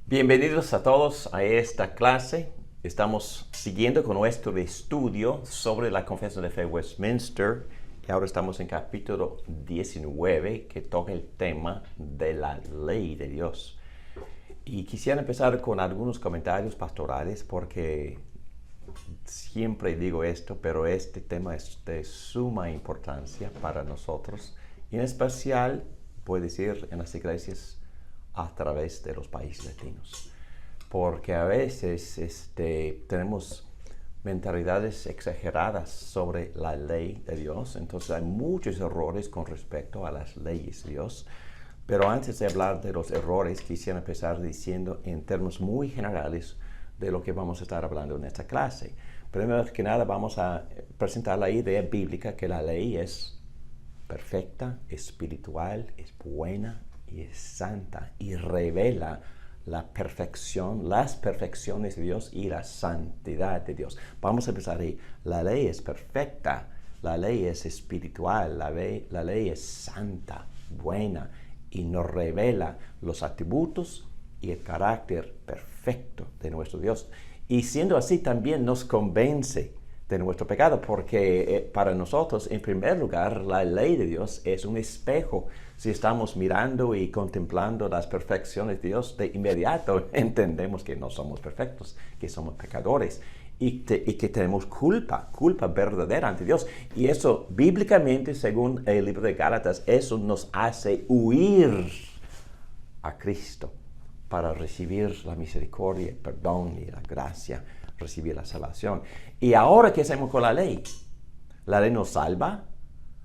Bienvenidos a todos a esta clase. Estamos siguiendo con nuestro estudio sobre la Confesión de Fe Westminster y ahora estamos en capítulo 19 que toca el tema de la ley de Dios. Y quisiera empezar con algunos comentarios pastorales porque siempre digo esto, pero este tema es de suma importancia para nosotros y en especial, puedo decir, en las iglesias a través de los países latinos. Porque a veces tenemos mentalidades exageradas sobre la ley de Dios, entonces hay muchos errores con respecto a las leyes de Dios. Pero antes de hablar de los errores, quisiera empezar diciendo en términos muy generales de lo que vamos a estar hablando en esta clase. Primero que nada vamos a presentar la idea bíblica que la ley es perfecta, espiritual, es buena y es santa y revela la perfección, las perfecciones de Dios y la santidad de Dios. Vamos a empezar ahí. La ley es perfecta, la ley es espiritual, la ley es santa, buena y nos revela los atributos y el carácter perfecto de nuestro Dios. Y siendo así también nos convence de nuestro pecado, porque para nosotros, en primer lugar, la ley de Dios es un espejo. Si estamos mirando y contemplando las perfecciones de Dios, de inmediato entendemos que no somos perfectos, que somos pecadores y que tenemos culpa verdadera ante Dios. Y eso, bíblicamente, según el libro de Gálatas, eso nos hace huir a Cristo para recibir la misericordia, el perdón y la gracia, recibir la salvación. Y ahora, ¿qué hacemos con la ley? La ley nos salva,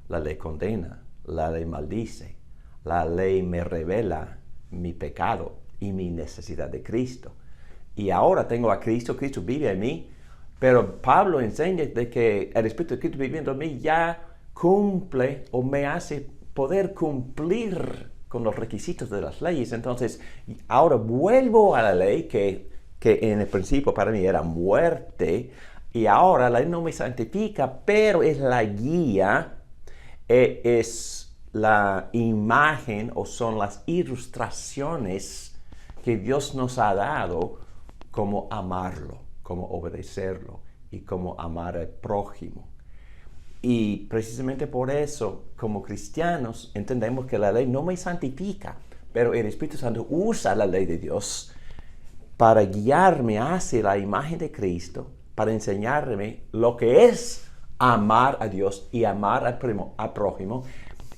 la ley condena, la ley maldice, la ley me revela mi pecado y mi necesidad de Cristo. Y ahora tengo a Cristo, Cristo vive en mí, pero Pablo enseña de que el Espíritu de Cristo viviendo en mí ya cumple o me hace poder cumplir con los requisitos de las leyes. Entonces, ahora vuelvo a la ley que en el principio para mí era muerte, y ahora la ley no me santifica, pero es la guía, es la imagen o son las ilustraciones que Dios nos ha dado como amarlo, como obedecerlo y como amar al prójimo. Y precisamente por eso, como cristianos, entendemos que la ley no me santifica, pero el Espíritu Santo usa la ley de Dios para guiarme hacia la imagen de Cristo, para enseñarme lo que es amar a Dios y amar al prójimo.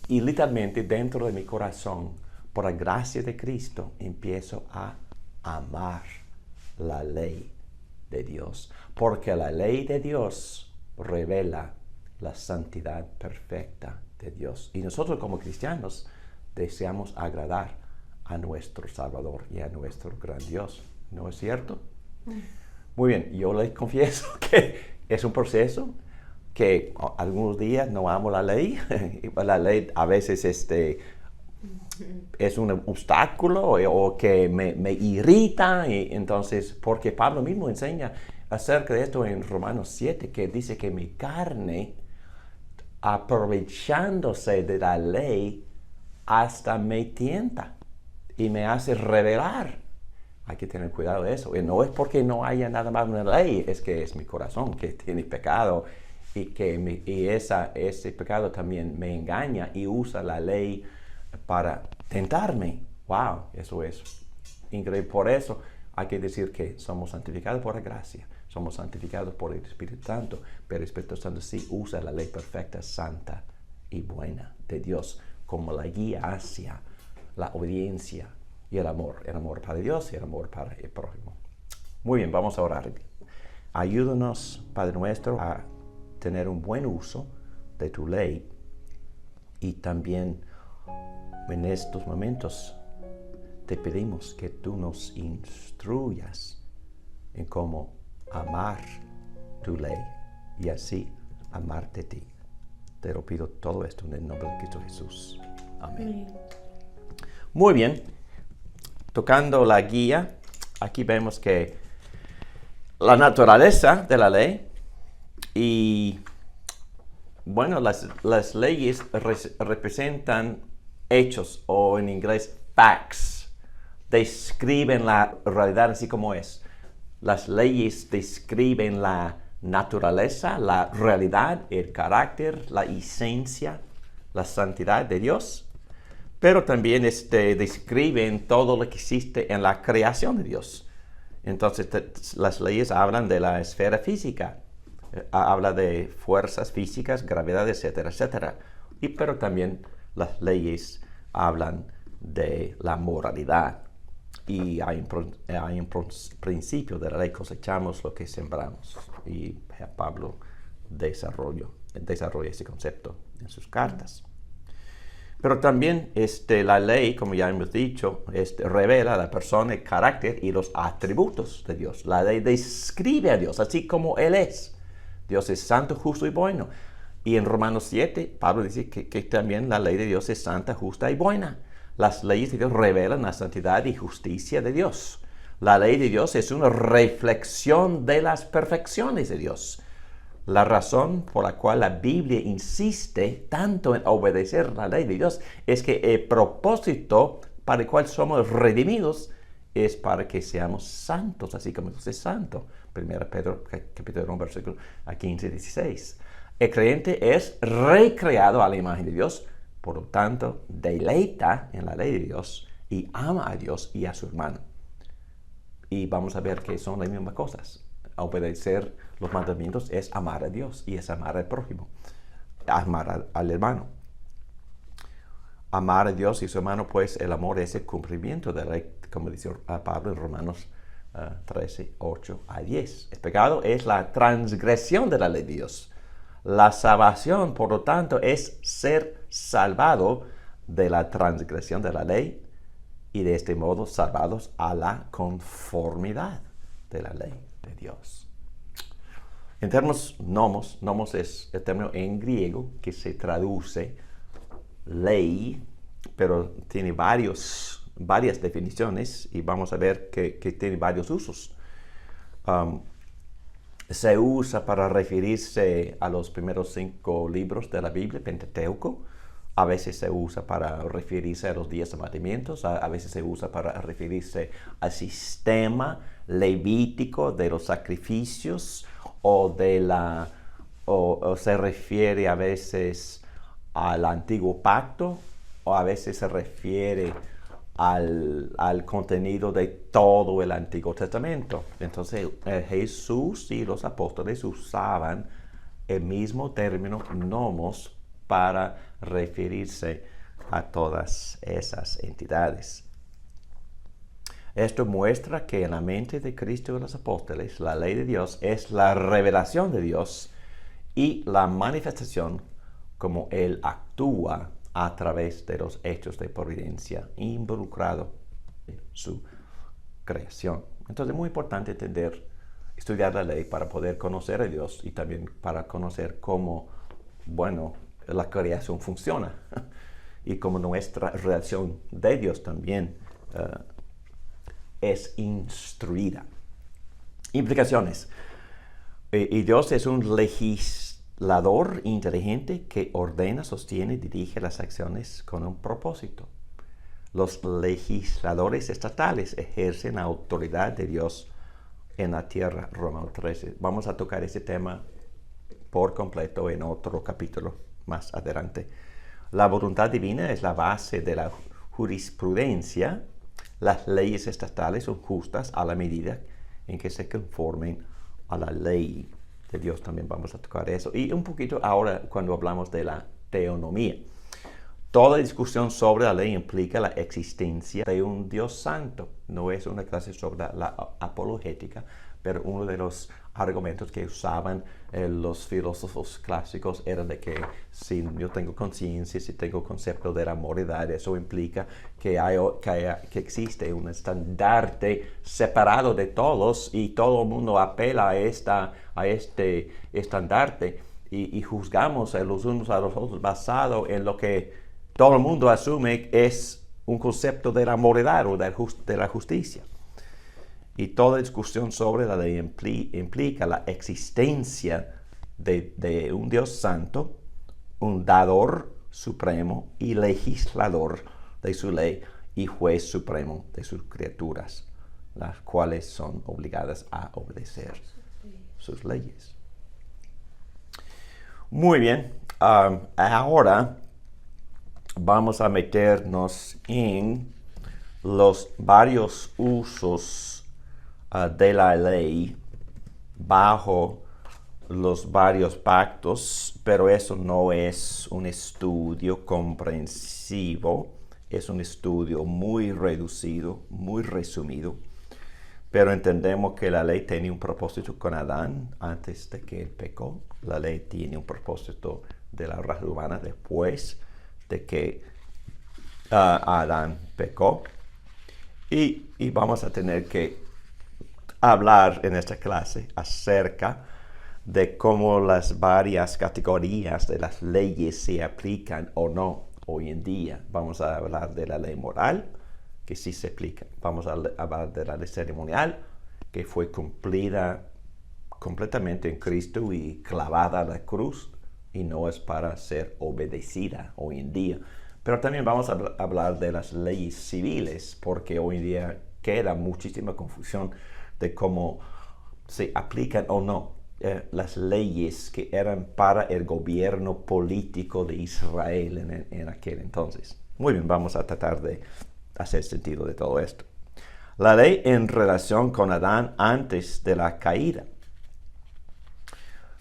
Y literalmente dentro de mi corazón, por la gracia de Cristo, empiezo a amar la ley de Dios. Porque la ley de Dios revela la santidad perfecta de Dios. Y nosotros como cristianos deseamos agradar a nuestro Salvador y a nuestro gran Dios. ¿No es cierto? Muy bien, yo les confieso que es un proceso que algunos días no amo la ley. La ley a veces es un obstáculo o que me irrita. Y entonces, porque Pablo mismo enseña acerca de esto en Romanos 7, que dice que mi carne, aprovechándose de la ley, hasta me tienta y me hace rebelar. Hay que tener cuidado de eso. Y no es porque no haya nada más en la ley, es que es mi corazón que tiene pecado y que ese pecado también me engaña y usa la ley para tentarme. ¡Wow! Eso es increíble. Por eso hay que decir que somos santificados por la gracia, somos santificados por el Espíritu Santo, pero el Espíritu Santo sí usa la ley perfecta, santa y buena de Dios como la guía hacia la obediencia y el amor para Dios y el amor para el prójimo. Muy bien, vamos a orar. Ayúdanos, Padre nuestro, a tener un buen uso de tu ley y también en estos momentos te pedimos que tú nos instruyas en cómo amar tu ley y así amarte a ti. Te lo pido todo esto en el nombre de Cristo Jesús. Amén. Muy bien. Tocando la guía, aquí vemos que la naturaleza de la ley y, bueno, las leyes representan hechos o en inglés facts. Describen la realidad así como es. Las leyes describen la naturaleza, la realidad, el carácter, la esencia, la santidad de Dios, pero también describen todo lo que existe en la creación de Dios. Entonces, las leyes hablan de la esfera física, habla de fuerzas físicas, gravedad, etcétera, etcétera. Pero también las leyes hablan de la moralidad. Y hay un principio de la ley: cosechamos lo que sembramos. Y Pablo desarrolla ese concepto en sus cartas. Pero también la ley, como ya hemos dicho, revela la persona, el carácter y los atributos de Dios. La ley describe a Dios así como Él es. Dios es santo, justo y bueno. Y en Romanos 7, Pablo dice que también la ley de Dios es santa, justa y buena. Las leyes de Dios revelan la santidad y justicia de Dios. La ley de Dios es una reflexión de las perfecciones de Dios. La razón por la cual la Biblia insiste tanto en obedecer la ley de Dios es que el propósito para el cual somos redimidos es para que seamos santos, así como Dios es santo. 1 Pedro, capítulo 1, versículo 15-16. El creyente es recreado a la imagen de Dios, por lo tanto, deleita en la ley de Dios y ama a Dios y a su hermano. Y vamos a ver que son las mismas cosas. Obedecer los mandamientos es amar a Dios y es amar al prójimo, amar al hermano. Amar a Dios y su hermano, pues el amor es el cumplimiento de la ley, como dice Pablo en Romanos 13, 8 a 10. El pecado es la transgresión de la ley de Dios. La salvación, por lo tanto, es ser salvado de la transgresión de la ley y de este modo salvados a la conformidad de la ley de Dios. En términos nomos es el término en griego que se traduce ley, pero tiene varias definiciones y vamos a ver que tiene varios usos. Se usa para referirse a los primeros 5 libros de la Biblia, Pentateuco. A veces se usa para referirse a los 10 mandamientos, a veces se usa para referirse al sistema levítico de los sacrificios, o se refiere a veces al antiguo pacto, o a veces se refiere al contenido de todo el Antiguo Testamento. Entonces Jesús y los apóstoles usaban el mismo término nomos para referirse a todas esas entidades. Esto muestra que en la mente de Cristo y los apóstoles, la ley de Dios es la revelación de Dios y la manifestación como Él actúa a través de los hechos de providencia involucrado en su creación. Entonces es muy importante estudiar la ley para poder conocer a Dios y también para conocer cómo, la creación funciona y cómo nuestra relación de Dios también es instruida. Implicaciones. Y Dios es un legislador inteligente que ordena, sostiene y dirige las acciones con un propósito. Los legisladores estatales ejercen la autoridad de Dios en la tierra. Romanos 13. Vamos a tocar ese tema por completo en otro capítulo más adelante. La voluntad divina es la base de la jurisprudencia. Las leyes estatales son justas a la medida en que se conformen a la ley de Dios. También vamos a tocar eso. Y un poquito ahora cuando hablamos de la teonomía. Toda discusión sobre la ley implica la existencia de un Dios santo. No es una clase sobre la apologética, pero uno de los argumentos que usaban los filósofos clásicos era de que si yo tengo conciencia, si tengo concepto de la moralidad, eso implica que existe un estandarte separado de todos y todo el mundo apela a este estandarte y juzgamos a los unos a los otros basado en lo que todo el mundo asume es un concepto de la moralidad o de la justicia. Y toda discusión sobre la ley implica la existencia de un Dios santo, un dador supremo y legislador de su ley y juez supremo de sus criaturas, las cuales son obligadas a obedecer sus leyes. Muy bien, ahora vamos a meternos en los varios usos de la ley bajo los varios pactos, pero eso no es un estudio comprensivo, es un estudio muy reducido, muy resumido, pero entendemos que la ley tenía un propósito con Adán antes de que él pecó, la ley tiene un propósito de la raza humana después de que Adán pecó, y vamos a tener que hablar en esta clase acerca de cómo las varias categorías de las leyes se aplican o no hoy en día. Vamos a hablar de la ley moral, que sí se aplica. Vamos a hablar de la ley ceremonial, que fue cumplida completamente en Cristo y clavada a la cruz, y no es para ser obedecida hoy en día. Pero también vamos a hablar de las leyes civiles, porque hoy en día queda muchísima confusión de cómo se aplican o no las leyes que eran para el gobierno político de Israel en aquel entonces. Muy bien, vamos a tratar de hacer sentido de todo esto. La ley en relación con Adán antes de la caída.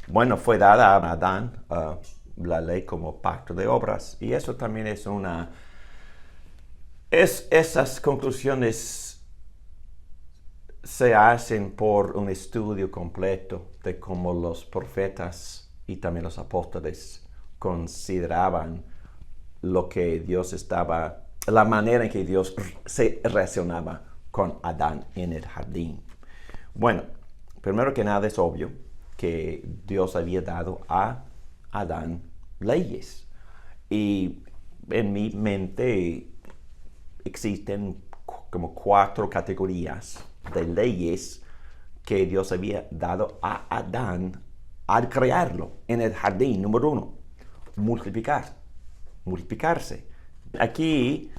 Bueno, fue dada a Adán la ley como pacto de obras, y eso también es esas conclusiones se hacen por un estudio completo de cómo los profetas y también los apóstoles consideraban lo que Dios la manera en que Dios se relacionaba con Adán en el jardín. Bueno, primero que nada es obvio que Dios había dado a Adán leyes. Y en mi mente existen como 4 categorías de leyes que Dios había dado a Adán al crearlo en el jardín. Número 1, multiplicarse. Aquí,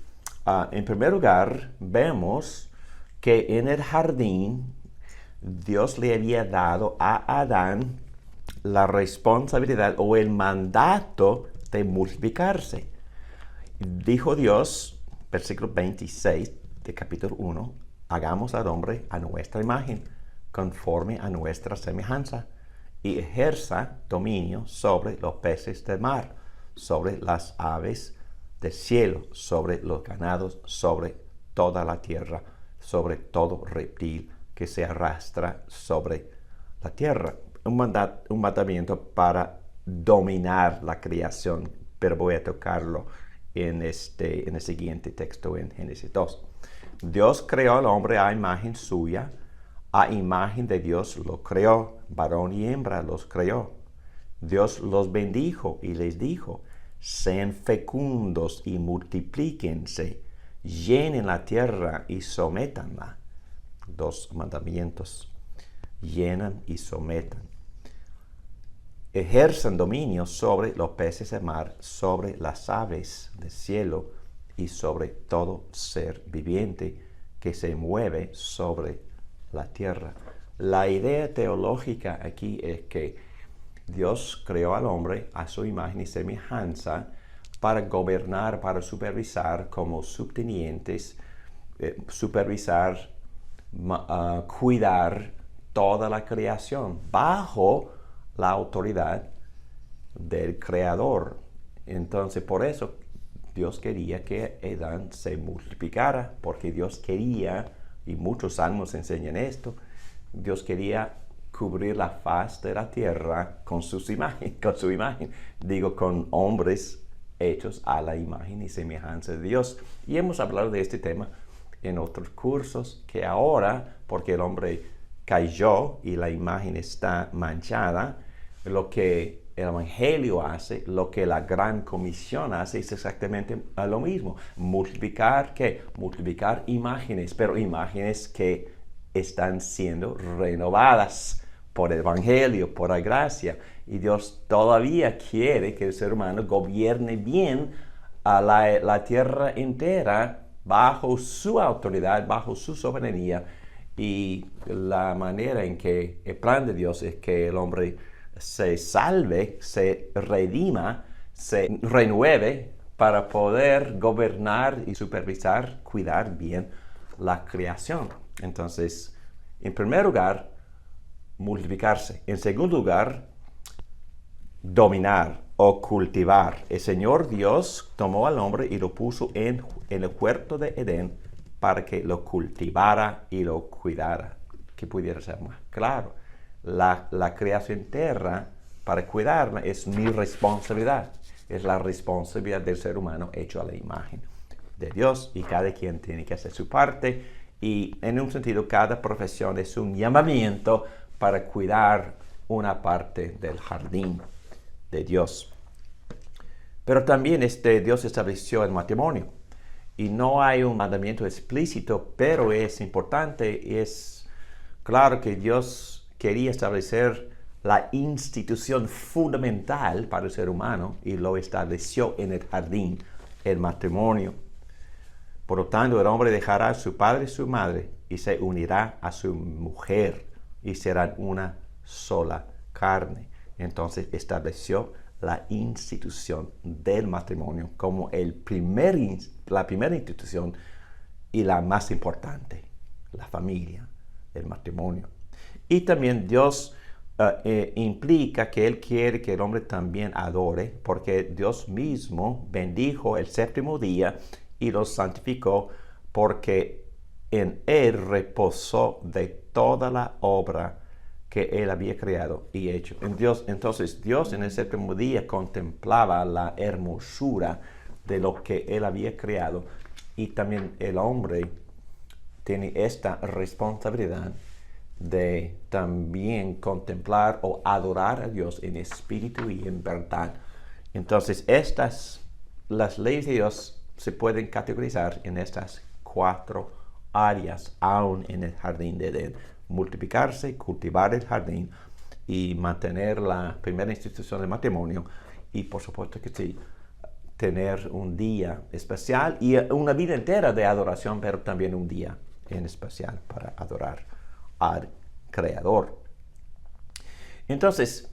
en primer lugar, vemos que en el jardín Dios le había dado a Adán la responsabilidad o el mandato de multiplicarse. Dijo Dios, versículo 26 de capítulo 1, hagamos al hombre a nuestra imagen, conforme a nuestra semejanza, y ejerza dominio sobre los peces del mar, sobre las aves del cielo, sobre los ganados, sobre toda la tierra, sobre todo reptil que se arrastra sobre la tierra. Un mandamiento para dominar la creación, pero voy a tocarlo en el siguiente texto en Génesis 2. Dios creó al hombre a imagen suya, a imagen de Dios lo creó, varón y hembra los creó. Dios los bendijo y les dijo, sean fecundos y multiplíquense, llenen la tierra y sométanla. 2 mandamientos, llenan y sometan. Ejerzan dominio sobre los peces del mar, sobre las aves del cielo y sobre todo ser viviente que se mueve sobre la tierra. La idea teológica aquí es que Dios creó al hombre a su imagen y semejanza para gobernar, para supervisar como subtenientes, cuidar toda la creación bajo la autoridad del Creador. Entonces, por eso Dios quería que Adán se multiplicara, porque Dios quería, y muchos salmos enseñan esto, Dios quería cubrir la faz de la tierra con su imagen, digo, con hombres hechos a la imagen y semejanza de Dios. Y hemos hablado de este tema en otros cursos, que ahora, porque el hombre cayó y la imagen está manchada, lo que el Evangelio hace, lo que la Gran Comisión hace, es exactamente lo mismo. Multiplicar, ¿qué? Multiplicar imágenes, pero imágenes que están siendo renovadas por el Evangelio, por la gracia. Y Dios todavía quiere que el ser humano gobierne bien a la tierra entera bajo su autoridad, bajo su soberanía. Y la manera en que el plan de Dios es que el hombre se salve, se redima, se renueve para poder gobernar y supervisar, cuidar bien la creación. Entonces, en primer lugar, multiplicarse. En segundo lugar, dominar o cultivar. El Señor Dios tomó al hombre y lo puso en el huerto de Edén para que lo cultivara y lo cuidara. Que pudiera ser más claro. La creación entera, para cuidarla, es mi responsabilidad. Es la responsabilidad del ser humano hecho a la imagen de Dios, y cada quien tiene que hacer su parte. Y en un sentido, cada profesión es un llamamiento para cuidar una parte del jardín de Dios. Pero también Dios estableció el matrimonio. Y no hay un mandamiento explícito, pero es importante. Es claro que Dios quería establecer la institución fundamental para el ser humano y lo estableció en el jardín, el matrimonio. Por lo tanto, el hombre dejará a su padre y su madre y se unirá a su mujer y serán una sola carne. Entonces estableció la institución del matrimonio como la primera institución y la más importante, la familia, el matrimonio. Y también Dios implica que Él quiere que el hombre también adore, porque Dios mismo bendijo el séptimo día y lo santificó, porque en Él reposó de toda la obra que Él había creado y hecho. Entonces Dios en el séptimo día contemplaba la hermosura de lo que Él había creado, y también el hombre tiene esta responsabilidad de también contemplar o adorar a Dios en espíritu y en verdad. Entonces las leyes de Dios se pueden categorizar en estas 4 áreas, aún en el jardín de Edén: multiplicarse, cultivar el jardín y mantener la primera institución del matrimonio, y por supuesto que sí, tener un día especial y una vida entera de adoración, pero también un día en especial para adorar al Creador. Entonces,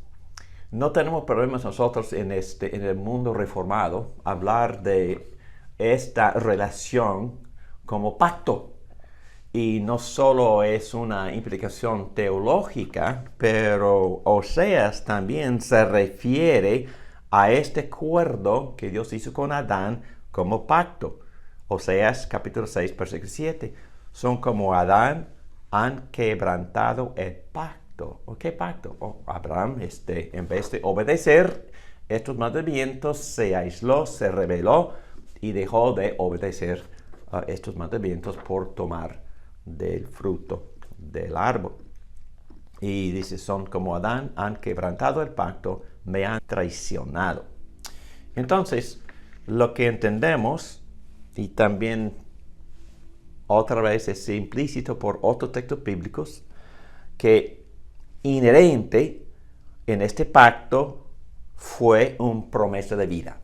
no tenemos problemas nosotros en el mundo reformado hablar de esta relación como pacto. Y no solo es una implicación teológica, pero Oseas también se refiere a este acuerdo que Dios hizo con Adán como pacto. Oseas capítulo 6, versículo 7. Son como Adán, han quebrantado el pacto. ¿O qué pacto? Abraham, en vez de obedecer estos mandamientos, se aisló, se rebeló y dejó de obedecer estos mandamientos por tomar del fruto del árbol. Y dice, son como Adán, han quebrantado el pacto, me han traicionado. Entonces, lo que entendemos, y también otra vez es implícito por otros textos bíblicos, que inherente en este pacto fue una promesa de vida.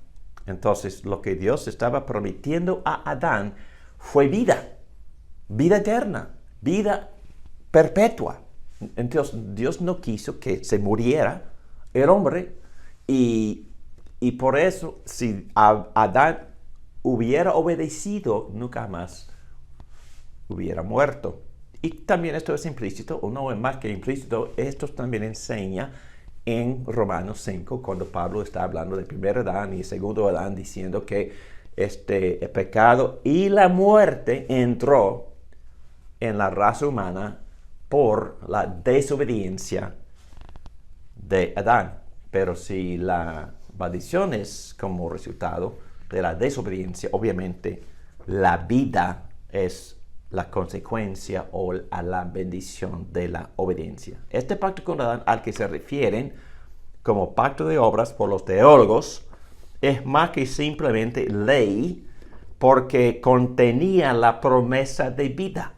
Entonces, lo que Dios estaba prometiendo a Adán fue vida eterna, vida perpetua. Entonces, Dios no quiso que se muriera el hombre, y por eso, si Adán hubiera obedecido, nunca más hubiera muerto. Y también esto es implícito, o no es más que implícito, esto también enseña en Romanos 5, cuando Pablo está hablando del primer Adán y segundo Adán, diciendo que el pecado y la muerte entró en la raza humana por la desobediencia de Adán. Pero si la maldición es como resultado de la desobediencia, obviamente la vida es la consecuencia o a la bendición de la obediencia. Este pacto con Adán, al que se refieren como pacto de obras por los teólogos, es más que simplemente ley, porque contenía la promesa de vida.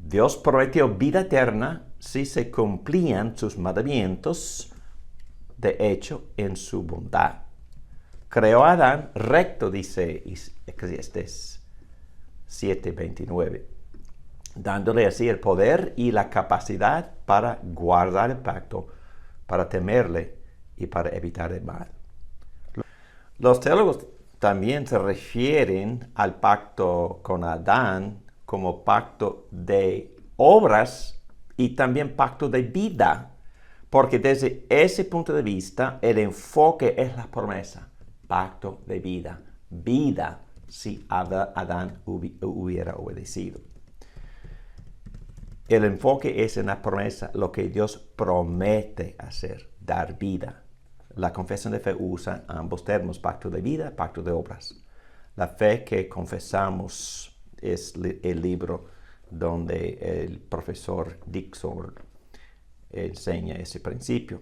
Dios prometió vida eterna si se cumplían sus mandamientos, de hecho, en su bondad. Creó a Adán recto, dice Eclesiastés 7:29, dándole así el poder y la capacidad para guardar el pacto, para temerle y para evitar el mal. Los teólogos también se refieren al pacto con Adán como pacto de obras y también pacto de vida, porque desde ese punto de vista el enfoque es la promesa, pacto de vida, vida si Adán hubiera obedecido. El enfoque es en la promesa, lo que Dios promete hacer, dar vida. La confesión de fe usa ambos términos, pacto de vida, pacto de obras. La fe que confesamos es el libro donde el profesor Dixon enseña ese principio.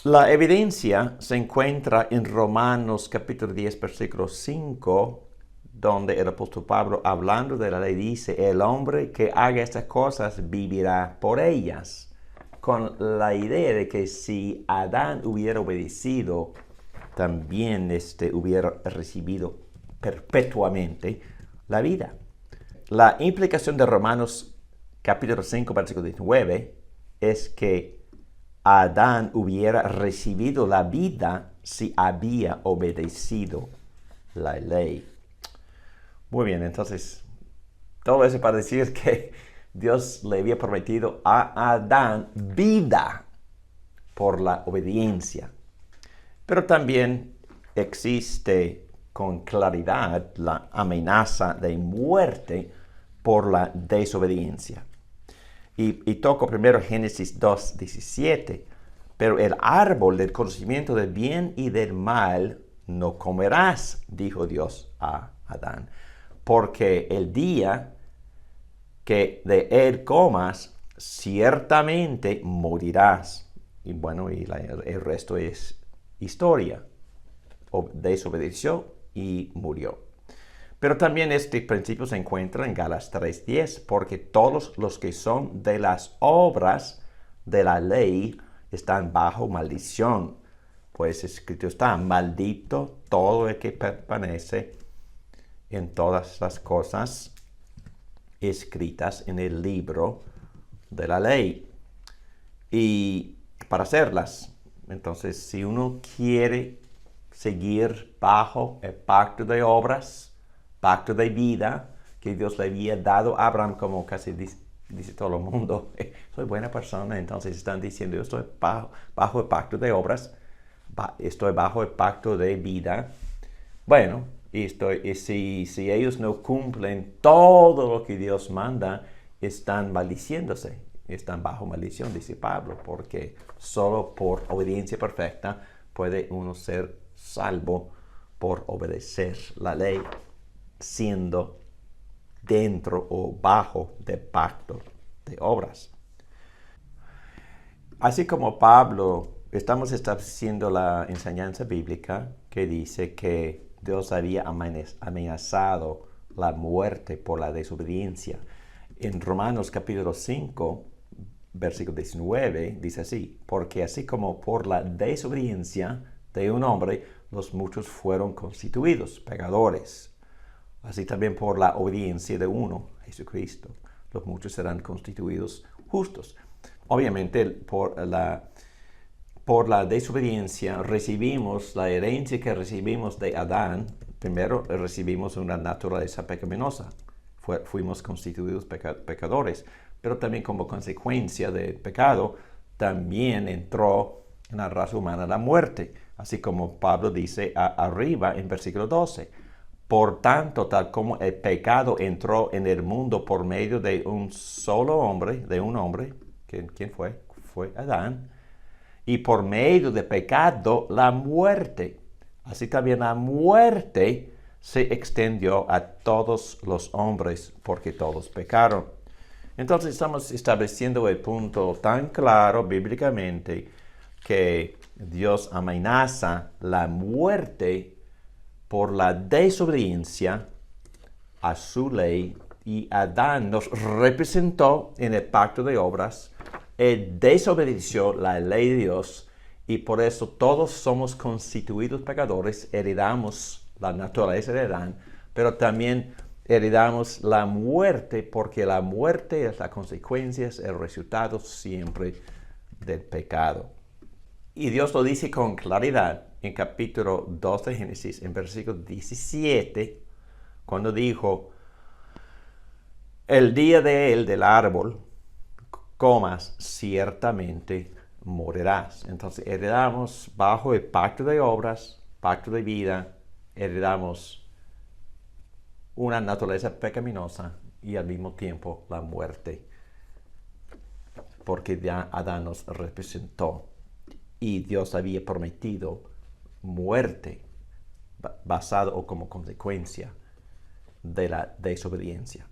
La evidencia se encuentra en Romanos capítulo 10, versículo 5, donde el apóstol Pablo, hablando de la ley, dice, el hombre que haga estas cosas vivirá por ellas, con la idea de que si Adán hubiera obedecido, también hubiera recibido perpetuamente la vida. La implicación de Romanos capítulo 5, versículo 19, es que Adán hubiera recibido la vida si había obedecido la ley. Muy bien, entonces, todo eso para decir que Dios le había prometido a Adán vida por la obediencia. Pero también existe con claridad la amenaza de muerte por la desobediencia. Y toco primero Génesis 2:17. Pero el árbol del conocimiento del bien y del mal no comerás, dijo Dios a Adán, porque el día que de él comas, ciertamente morirás. Y bueno, el resto es historia. Desobedeció y murió. Pero también este principio se encuentra en Gálatas 3:10, porque todos los que son de las obras de la ley están bajo maldición. Pues escrito está, maldito todo el que permanece en todas las cosas escritas en el libro de la ley y para hacerlas. Entonces, si uno quiere seguir bajo el pacto de obras, pacto de vida que Dios le había dado a Abraham, como casi dice todo el mundo, soy buena persona, entonces están diciendo, yo estoy bajo el pacto de obras, estoy bajo el pacto de vida. Bueno, si ellos no cumplen todo lo que Dios manda, están maldiciéndose, están bajo maldición, dice Pablo, porque solo por obediencia perfecta puede uno ser salvo por obedecer la ley, siendo dentro o bajo del pacto de obras. Así como Pablo, estamos estableciendo la enseñanza bíblica que dice que Dios había amenazado la muerte por la desobediencia. En Romanos capítulo 5, versículo 19, dice así, porque así como por la desobediencia de un hombre, los muchos fueron constituidos pecadores, así también por la obediencia de uno, Jesucristo, los muchos serán constituidos justos. Obviamente, por la desobediencia recibimos la herencia que recibimos de Adán. Primero recibimos una naturaleza pecaminosa. Fuimos constituidos pecadores. Pero también como consecuencia del pecado, también entró en la raza humana la muerte. Así como Pablo dice arriba en versículo 12. Por tanto, tal como el pecado entró en el mundo por medio de un solo hombre, ¿quién fue? Fue Adán. Y por medio del pecado, la muerte. Así también la muerte se extendió a todos los hombres porque todos pecaron. Entonces estamos estableciendo el punto tan claro bíblicamente que Dios amenaza la muerte por la desobediencia a su ley y Adán nos representó en el pacto de obras. Él desobedeció la ley de Dios y por eso todos somos constituidos pecadores, heredamos la naturaleza de Adán, pero también heredamos la muerte, porque la muerte es la consecuencia, es el resultado siempre del pecado. Y Dios lo dice con claridad en capítulo 2 de Génesis, en versículo 17, cuando dijo, el día del árbol, comas, ciertamente morirás. Entonces heredamos bajo el pacto de obras, pacto de vida, heredamos una naturaleza pecaminosa y al mismo tiempo la muerte, porque ya Adán nos representó y Dios había prometido muerte basado o como consecuencia de la desobediencia.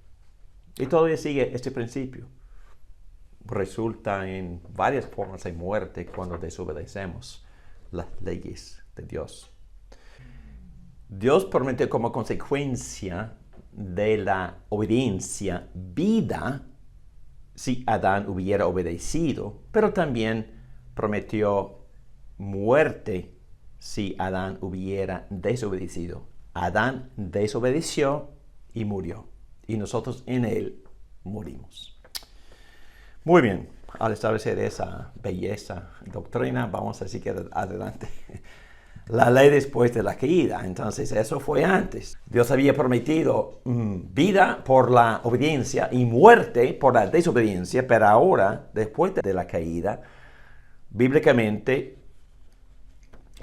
Y todavía sigue este principio. Resulta en varias formas de muerte cuando desobedecemos las leyes de Dios. Dios prometió como consecuencia de la obediencia vida si Adán hubiera obedecido, pero también prometió muerte si Adán hubiera desobedecido. Adán desobedeció y murió, y nosotros en él morimos. Muy bien, al establecer esa belleza doctrina, vamos a seguir adelante. La ley después de la caída, entonces eso fue antes. Dios había prometido vida por la obediencia y muerte por la desobediencia, pero ahora, después de la caída, bíblicamente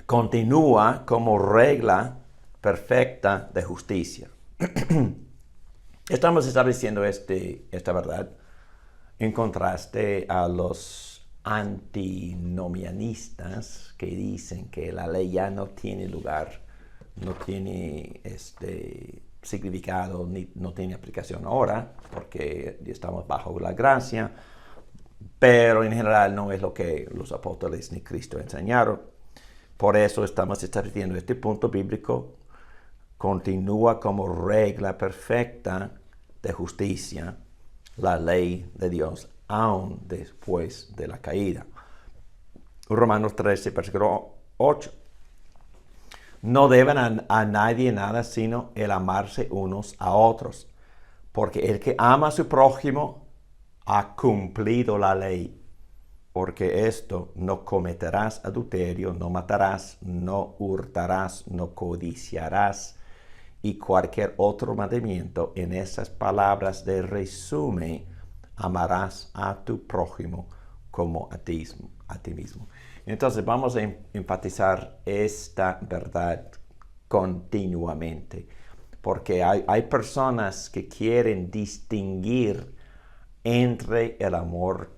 continúa como regla perfecta de justicia. Estamos estableciendo esta verdad en contraste a los antinomianistas que dicen que la ley ya no tiene lugar, no tiene significado, no tiene aplicación ahora, porque estamos bajo la gracia, pero en general no es lo que los apóstoles ni Cristo enseñaron. Por eso estamos estableciendo este punto bíblico, continúa como regla perfecta de justicia la ley de Dios, aún después de la caída. Romanos 13, versículo 8. No deben a nadie nada sino el amarse unos a otros, porque el que ama a su prójimo ha cumplido la ley. Porque esto, no cometerás adulterio, no matarás, no hurtarás, no codiciarás, y cualquier otro mandamiento en esas palabras de resumen, amarás a tu prójimo como a ti mismo. Entonces vamos a enfatizar esta verdad continuamente, porque hay personas que quieren distinguir entre el amor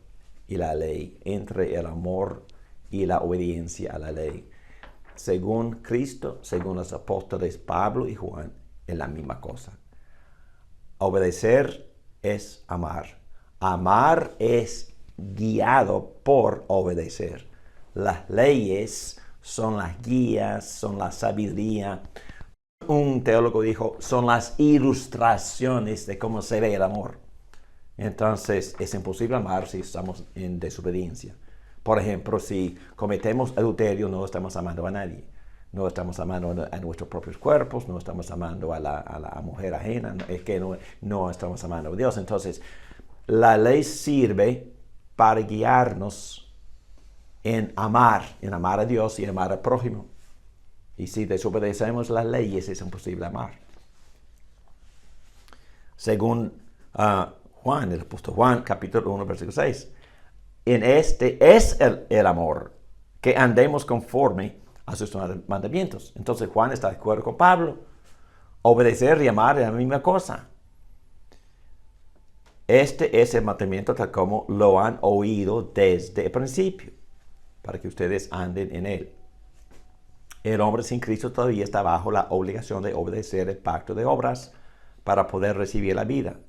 y la ley, entre el amor y la obediencia a la ley. Según Cristo, según los apóstoles Pablo y Juan, es la misma cosa. Obedecer es amar. Amar es guiado por obedecer. Las leyes son las guías, son la sabiduría. Un teólogo dijo, son las ilustraciones de cómo se ve el amor. Entonces, es imposible amar si estamos en desobediencia. Por ejemplo, si cometemos adulterio, no estamos amando a nadie. No estamos amando a nuestros propios cuerpos, no estamos amando a la mujer ajena, es que no estamos amando a Dios. Entonces, la ley sirve para guiarnos en amar a Dios y amar al prójimo. Y si desobedecemos las leyes, es imposible amar. Según Juan, el apóstol Juan, capítulo 1, versículo 6. En este es el amor, que andemos conforme a sus mandamientos. Entonces Juan está de acuerdo con Pablo. Obedecer y amar es la misma cosa. Este es el mandamiento tal como lo han oído desde el principio, para que ustedes anden en él. El hombre sin Cristo todavía está bajo la obligación de obedecer el pacto de obras para poder recibir la vida.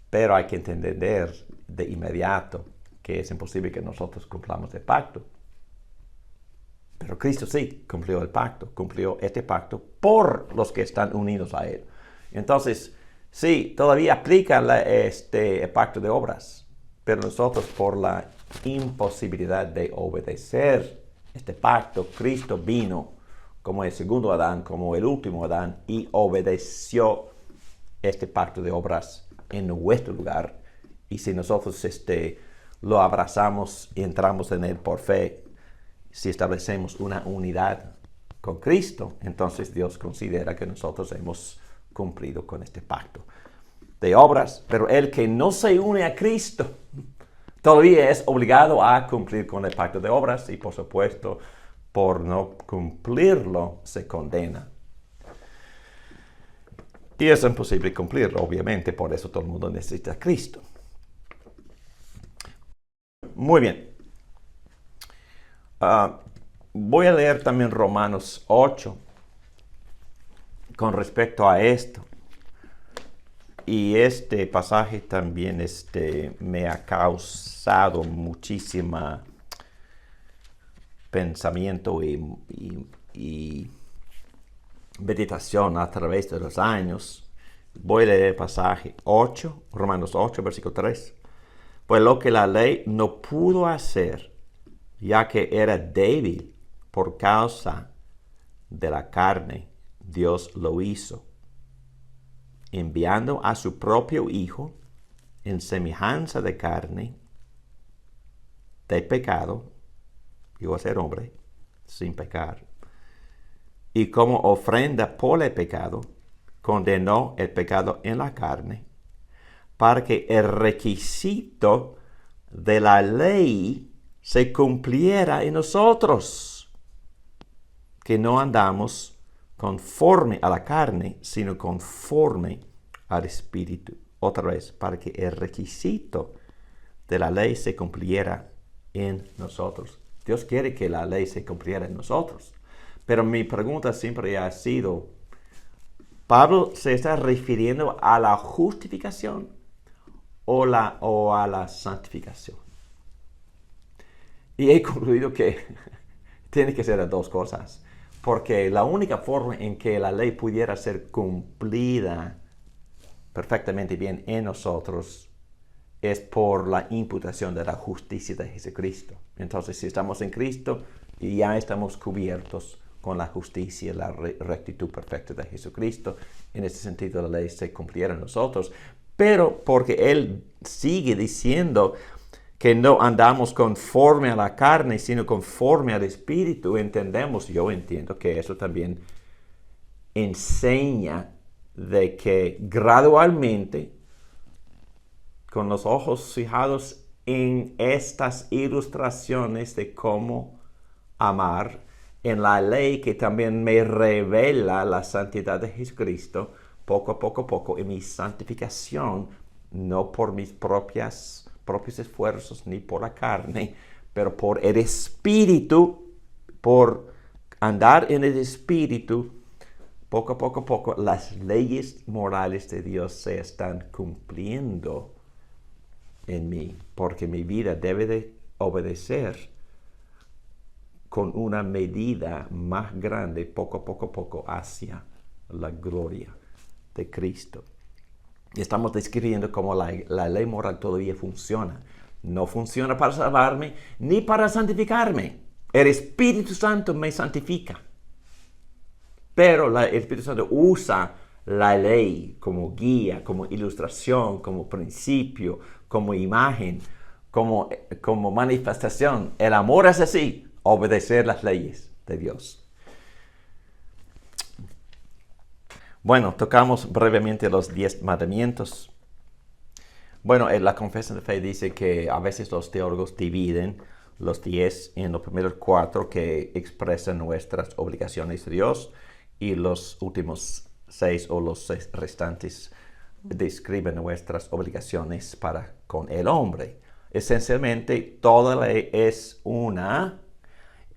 Pero hay que entender de inmediato que es imposible que nosotros cumplamos el pacto. Pero Cristo sí cumplió el pacto, cumplió este pacto por los que están unidos a Él. Entonces, Sí, todavía aplica el pacto de obras, pero nosotros por la imposibilidad de obedecer este pacto, Cristo vino como el segundo Adán, como el último Adán, y obedeció este pacto de obras en nuestro lugar. Y si nosotros lo abrazamos y entramos en él por fe, si establecemos una unidad con Cristo, entonces Dios considera que nosotros hemos cumplido con este pacto de obras. Pero el que no se une a Cristo todavía es obligado a cumplir con el pacto de obras y, por supuesto, por no cumplirlo se condena. Y es imposible cumplirlo, obviamente, por eso todo el mundo necesita a Cristo. Muy bien. Voy a leer también Romanos 8 con respecto a esto. Y este pasaje también me ha causado muchísima pensamiento y meditación a través de los años. Voy a leer el pasaje 8, Romanos 8, versículo 3. Pues lo que la ley no pudo hacer, ya que era débil por causa de la carne, Dios lo hizo, enviando a su propio Hijo en semejanza de carne, de pecado, llegó a ser hombre, sin pecar, y como ofrenda por el pecado, condenó el pecado en la carne, para que el requisito de la ley se cumpliera en nosotros, que no andamos conforme a la carne, sino conforme al Espíritu. Otra vez, para que el requisito de la ley se cumpliera en nosotros. Dios quiere que la ley se cumpliera en nosotros. Pero mi pregunta siempre ha sido, ¿Pablo se está refiriendo a la justificación o a la santificación? Y he concluido que tiene que ser las dos cosas, porque la única forma en que la ley pudiera ser cumplida perfectamente bien en nosotros es por la imputación de la justicia de Jesucristo. Entonces, si estamos en Cristo, ya estamos cubiertos con la justicia, la rectitud perfecta de Jesucristo. En ese sentido, la ley se cumpliera en nosotros. Pero porque Él sigue diciendo que no andamos conforme a la carne, sino conforme al Espíritu, yo entiendo que eso también enseña de que gradualmente, con los ojos fijados en estas ilustraciones de cómo amar, en la ley que también me revela la santidad de Jesucristo, poco a poco, en mi santificación, no por mis propios esfuerzos ni por la carne, pero por el Espíritu, por andar en el Espíritu, poco a poco, las leyes morales de Dios se están cumpliendo en mí, porque mi vida debe de obedecer con una medida más grande, poco a poco, hacia la gloria de Cristo. Y estamos describiendo cómo la ley moral todavía funciona. No funciona para salvarme ni para santificarme. El Espíritu Santo me santifica. Pero el Espíritu Santo usa la ley como guía, como ilustración, como principio, como imagen, como manifestación. El amor es así, obedecer las leyes de Dios. Bueno, tocamos brevemente los 10 mandamientos. Bueno, la confesión de fe dice que a veces los teólogos dividen los 10 en los primeros 4 que expresan nuestras obligaciones de Dios y los últimos 6 o los 6 restantes describen nuestras obligaciones para con el hombre. Esencialmente, toda ley es una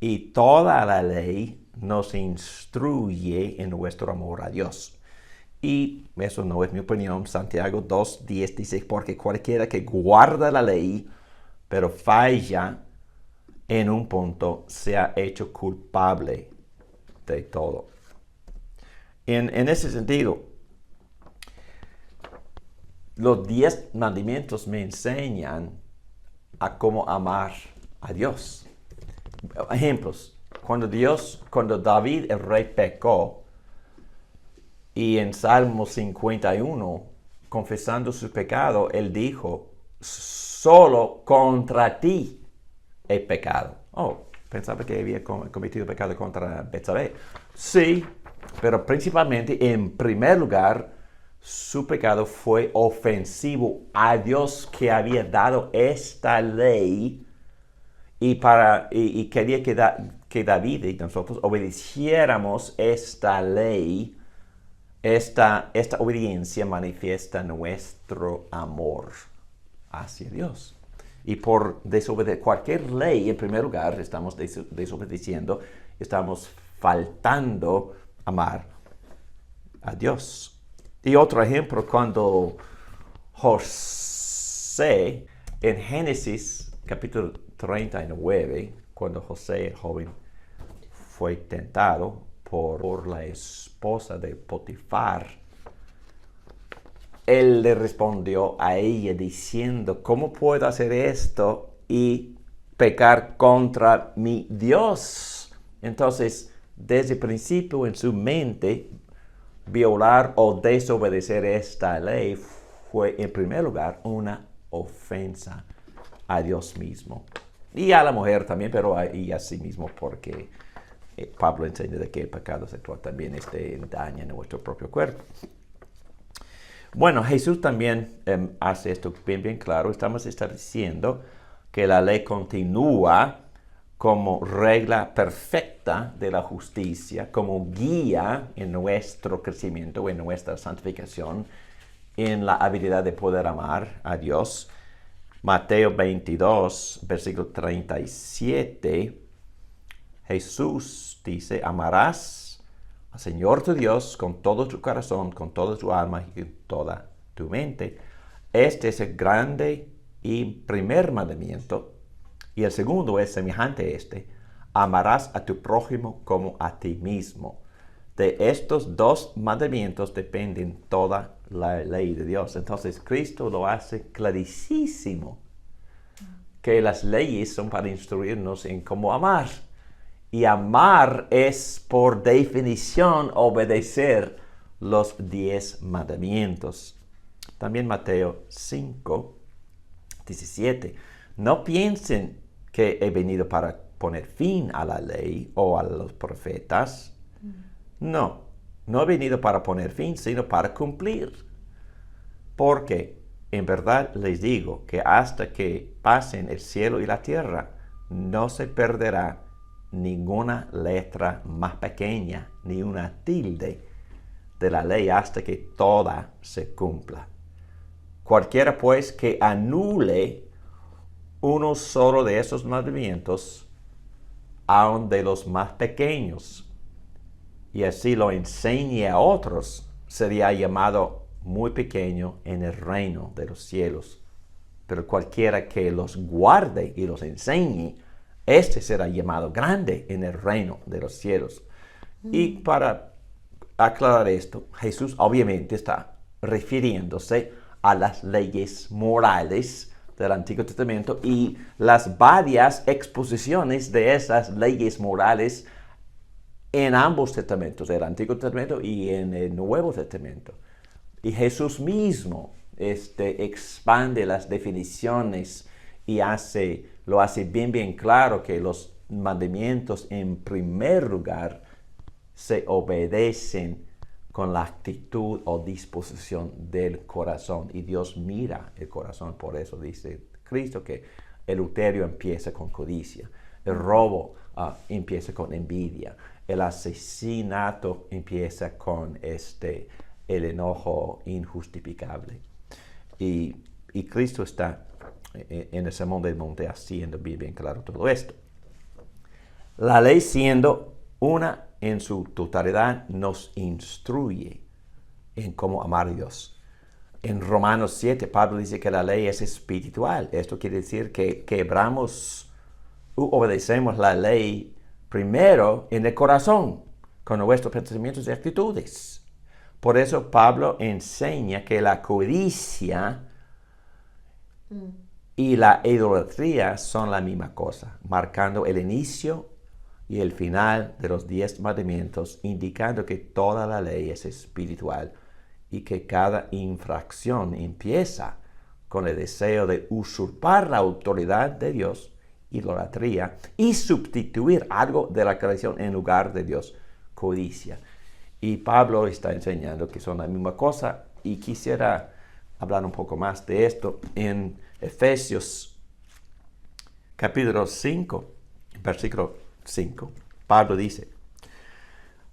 y toda la ley nos instruye en nuestro amor a Dios. Y eso no es mi opinión. Santiago 2:10 dice, porque cualquiera que guarda la ley, pero falla en un punto, se ha hecho culpable de todo. En ese sentido, los 10 mandamientos me enseñan a cómo amar a Dios. Ejemplos. Cuando David el rey pecó, y en Salmo 51, confesando su pecado, él dijo, solo contra ti he pecado. Oh, pensaba que había cometido pecado contra Betsabé. Sí, pero principalmente, en primer lugar, su pecado fue ofensivo a Dios, que había dado esta ley y quería que David y nosotros obedeciéramos esta ley. Esta obediencia manifiesta nuestro amor hacia Dios. Y por desobedecer cualquier ley, en primer lugar, estamos desobedeciendo, estamos faltando amar a Dios. Y otro ejemplo, cuando José, en Génesis capítulo 39, cuando José, el joven, fue tentado por la esposa de Potifar, él le respondió a ella diciendo, ¿cómo puedo hacer esto y pecar contra mi Dios? Entonces, desde el principio en su mente, violar o desobedecer esta ley fue en primer lugar una ofensa a Dios mismo. Y a la mujer también, pero y a sí mismo, porque Pablo enseña de que el pecado sexual también daña nuestro propio cuerpo. Bueno, Jesús también hace esto bien claro. Estamos estableciendo que la ley continúa como regla perfecta de la justicia, como guía en nuestro crecimiento, en nuestra santificación, en la habilidad de poder amar a Dios. Mateo 22, versículo 37, Jesús dice, amarás al Señor tu Dios con todo tu corazón, con toda tu alma y con toda tu mente. Este es el grande y primer mandamiento. Y el segundo es semejante a este, amarás a tu prójimo como a ti mismo. De estos dos mandamientos dependen toda la ley de Dios. Entonces Cristo lo hace clarísimo, que las leyes son para instruirnos en cómo amar. Y amar es, por definición, obedecer los 10 mandamientos. También Mateo 5, 17. No piensen que he venido para poner fin a la ley o a los profetas. No he venido para poner fin, sino para cumplir. Porque en verdad les digo que hasta que pasen el cielo y la tierra, no se perderá ninguna letra más pequeña, ni una tilde de la ley hasta que toda se cumpla. Cualquiera pues que anule uno solo de esos mandamientos, aun de los más pequeños, y así lo enseñe a otros, sería llamado muy pequeño en el reino de los cielos. Pero cualquiera que los guarde y los enseñe, este será llamado grande en el reino de los cielos. Y para aclarar esto, Jesús obviamente está refiriéndose a las leyes morales del Antiguo Testamento y las varias exposiciones de esas leyes morales en ambos testamentos, el Antiguo Testamento y en el Nuevo Testamento. Y Jesús mismo expande las definiciones y lo hace bien claro que los mandamientos en primer lugar se obedecen con la actitud o disposición del corazón. Y Dios mira el corazón. Por eso dice Cristo que el adulterio empieza con codicia, el robo empieza con envidia, el asesinato empieza con el enojo injustificable. Y Cristo está en el Sermón del Monte haciendo bien claro todo esto. La ley, siendo una en su totalidad, nos instruye en cómo amar a Dios. En Romanos 7, Pablo dice que la ley es espiritual. Esto quiere decir que obedecemos la ley primero en el corazón, con nuestros pensamientos y actitudes. Por eso Pablo enseña que la codicia y la idolatría son la misma cosa, marcando el inicio y el final de los 10 mandamientos, indicando que toda la ley es espiritual y que cada infracción empieza con el deseo de usurpar la autoridad de Dios, idolatría, y sustituir algo de la creación en lugar de Dios, codicia. Y Pablo está enseñando que son la misma cosa, y quisiera hablar un poco más de esto en Efesios capítulo 5, versículo 5. Pablo dice: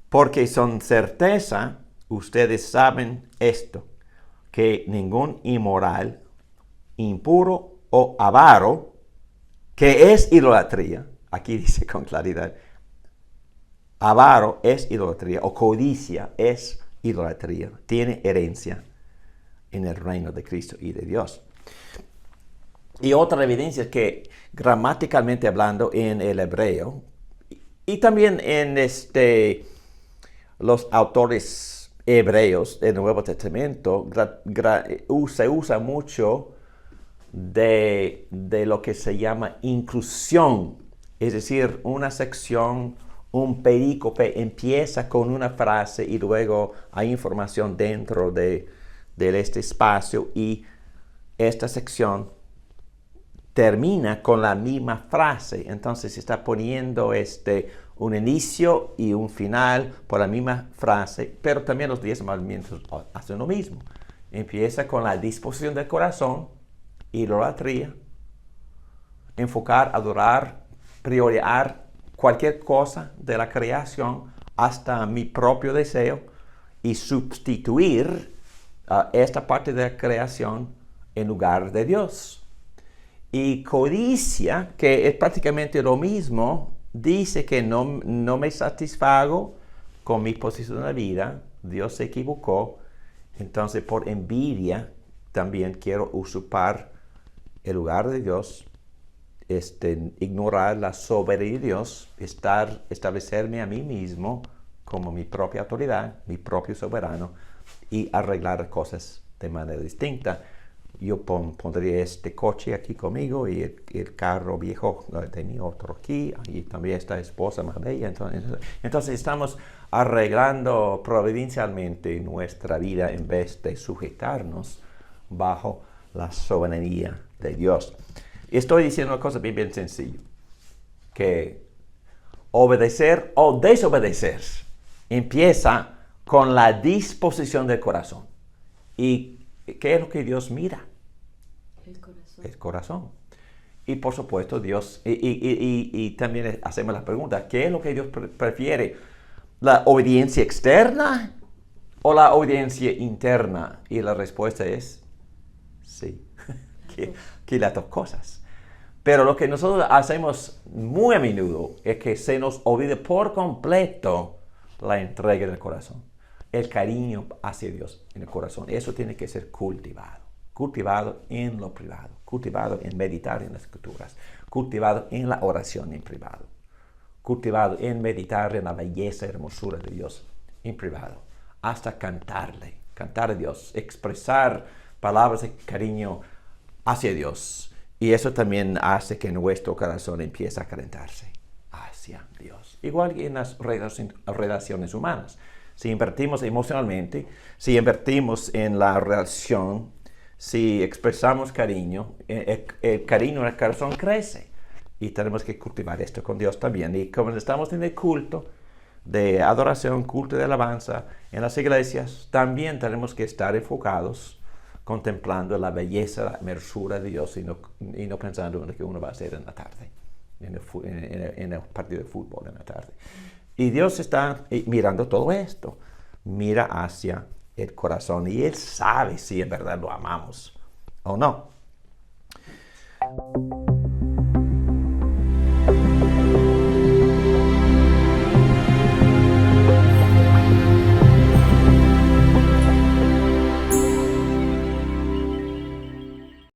porque con certeza ustedes saben esto, que ningún inmoral, impuro o avaro, que es idolatría, aquí dice con claridad, avaro es idolatría, o codicia es idolatría, tiene herencia en el reino de Cristo y de Dios. Y otra evidencia es que gramaticalmente hablando en el hebreo, y también en los autores hebreos del Nuevo Testamento, se usa mucho de lo que se llama inclusión, es decir, una sección, un perícope empieza con una frase y luego hay información dentro de este espacio, y esta sección termina con la misma frase. Entonces se está poniendo un inicio y un final por la misma frase, pero también los 10 mandamientos hacen lo mismo. Empieza con la disposición del corazón, idolatría, enfocar, adorar, priorizar cualquier cosa de la creación hasta mi propio deseo, y sustituir esta parte de la creación en lugar de Dios. Y codicia, que es prácticamente lo mismo, dice que no me satisfago con mi posición en la vida, Dios se equivocó, entonces por envidia también quiero usurpar el lugar de Dios, ignorar la soberanía de Dios, establecerme a mí mismo como mi propia autoridad, mi propio soberano, y arreglar cosas de manera distinta. Yo pondría este coche aquí conmigo y el carro viejo de mi otro aquí, y también esta esposa más bella. Entonces estamos arreglando providencialmente nuestra vida en vez de sujetarnos bajo la soberanía de Dios. Y estoy diciendo una cosa bien sencilla, que obedecer o desobedecer empieza con la disposición del corazón. ¿Y qué es lo que Dios mira? El corazón. El corazón. Y por supuesto Dios, y también hacemos la pregunta, ¿qué es lo que Dios prefiere? ¿La obediencia externa o la obediencia interna? Y la respuesta es sí, que las dos cosas. Pero lo que nosotros hacemos muy a menudo es que se nos olvide por completo la entrega del corazón, el cariño hacia Dios en el corazón. Eso tiene que ser cultivado en lo privado, cultivado en meditar en las escrituras, cultivado en la oración en privado, cultivado en meditar en la belleza y hermosura de Dios en privado, hasta cantar a Dios, expresar palabras de cariño hacia Dios. Y eso también hace que nuestro corazón empiece a calentarse hacia Dios. Igual que en las relaciones humanas. Si invertimos emocionalmente, si invertimos en la relación, si expresamos cariño, el cariño en el corazón crece. Y tenemos que cultivar esto con Dios también. Y como estamos en el culto de adoración, culto de alabanza en las iglesias, también tenemos que estar enfocados contemplando la belleza, la hermosura de Dios, y no pensando en lo que uno va a hacer en la tarde, en el partido de fútbol en la tarde. Y Dios está mirando todo esto, mira hacia el corazón, y Él sabe si en verdad lo amamos o no.